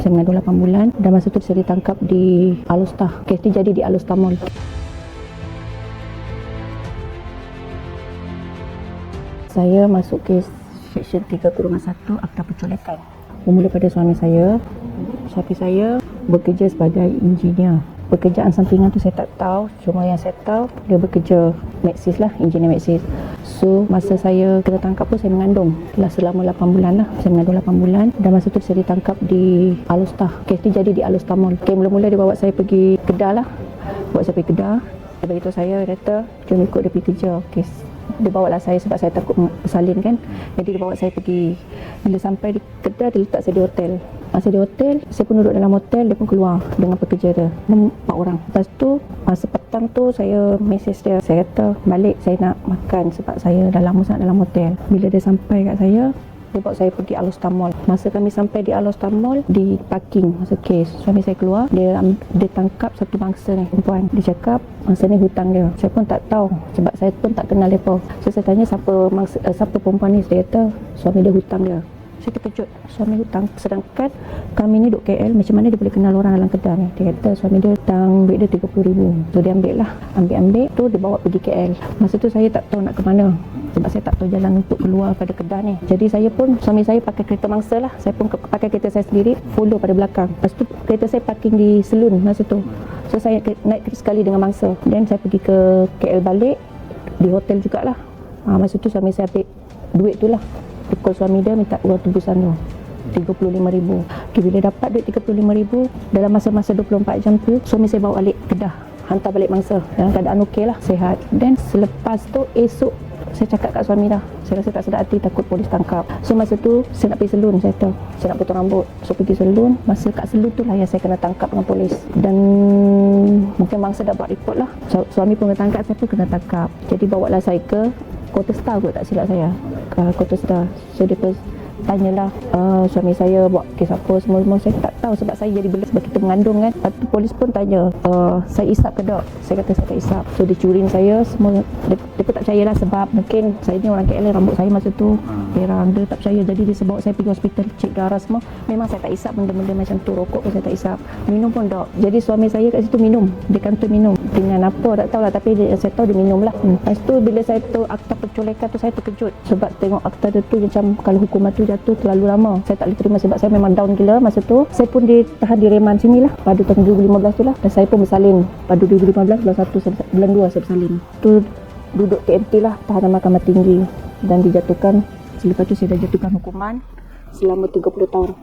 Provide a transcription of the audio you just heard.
Saya mengandung 8 bulan dan masa tu saya ditangkap di Alustar. Kes ni jadi di Alustar Mall. Saya masuk kes Seksyen 3/1 Akta Penculikan. Bermula pada suami saya. Suami saya bekerja sebagai engineer. Pekerjaan sampingan tu saya tak tahu. Cuma yang saya tahu dia bekerja Maxis lah, engineer Maxis. So masa saya kena tangkap pun saya mengandung selama 8 bulan lah. Saya mengandung 8 bulan dan masa tu saya ditangkap di Alustar. Kes ni jadi di Alustar Mall. Okay, mula-mula dia bawa saya pergi Kedah lah. Bawa saya pergi Kedah. Dia beritahu saya, dia kata jom ikut dia pergi kerja. Okay. Dia bawa lah saya sebab saya takut bersalin kan. Jadi dia bawa saya pergi. Bila sampai di Kedah, dia letak saya di hotel. Masa di hotel, saya pun duduk dalam hotel, dia pun keluar dengan pekerja dia. 4 orang. Lepas tu, masa petang tu saya mesej dia. Saya kata balik saya nak makan sebab saya dah lama sangat dalam hotel. Bila dia sampai kat saya, dia bawa saya pergi Alustar Mall. Masa kami sampai di Alustar Mall, di parking masa kes, suami saya keluar, dia tangkap satu bangsa ni, perempuan. Dia cakap masa ni hutang dia. Saya pun tak tahu sebab saya pun tak kenal mereka. So saya tanya siapa perempuan ni. Dia kata suami dia hutang dia. Saya terkejut, suami hutang. Sedangkan kami ni duduk KL, macam mana dia boleh kenal orang dalam Kedah ni. Dia kata suami dia hutang duit dia 30,000. So dia ambil lah, ambil tu dia bawa pergi KL. Masa tu saya tak tahu nak ke mana sebab saya tak tahu jalan untuk keluar pada Kedah ni. Jadi saya pun, suami saya pakai kereta mangsa lah. Saya pun pakai kereta saya sendiri, follow pada belakang. Lepas tu kereta saya parking di Selun masa tu. So saya naik sekali dengan mangsa. Dan saya pergi ke KL balik, di hotel jugalah. Masa tu suami saya ambil duit tu lah. Pukul suami dia minta uang tebusan tu 35,000. Okay, bila dapat duit 35,000, dalam masa-masa 24 jam tu suami saya bawa balik Kedah, hantar balik mangsa dalam keadaan okey lah, sihat. Dan selepas tu esok saya cakap kat suami dah, saya rasa tak sedap hati, takut polis tangkap. So masa tu saya nak pergi salon, saya tahu saya nak potong rambut. So pergi salon, masa kat salon tu lah yang saya kena tangkap dengan polis. Dan mungkin mangsa dah buat report lah, suami pun kena tangkap, saya pun kena tangkap. Jadi bawa lah saya ke Kota Star kot, tak silap saya, ke Kota Star. So dia pun tanyalah suami saya buat kes apa semua. Saya tak tahu sebab saya jadi bela sebab kita mengandung kan. Lepas tu polis pun tanya saya isap ke tak. Saya kata saya tak isap. So dia curin saya semua. Dia pun tak percayalah sebab mungkin saya ni orang KL, rambut saya masa tu perang. Dia tak percaya, jadi dia bawa saya pergi hospital, cek darah semua. Memang saya tak isap benda-benda macam tu. Rokok pun saya tak isap, minum pun tak. Jadi suami saya kat situ minum, dia kantoi minum dengan apa tak tahulah, tapi saya tahu dia minum lah. Lepas tu bila saya tu akta penculikan tu, saya terkejut sebab tengok akta dia tu macam kalau hukuman tu jatuh terlalu lama. Saya tak boleh terima sebab saya memang down gila masa tu. Saya pun ditahan di reman sini lah pada tahun 2015 tu lah. Dan saya pun bersalin pada 2015 bulan 2 saya bersalin. Tu duduk TMT lah, tahanan Mahkamah Tinggi, dan dijatuhkan. Selepas tu saya dah jatuhkan hukuman selama 30 tahun.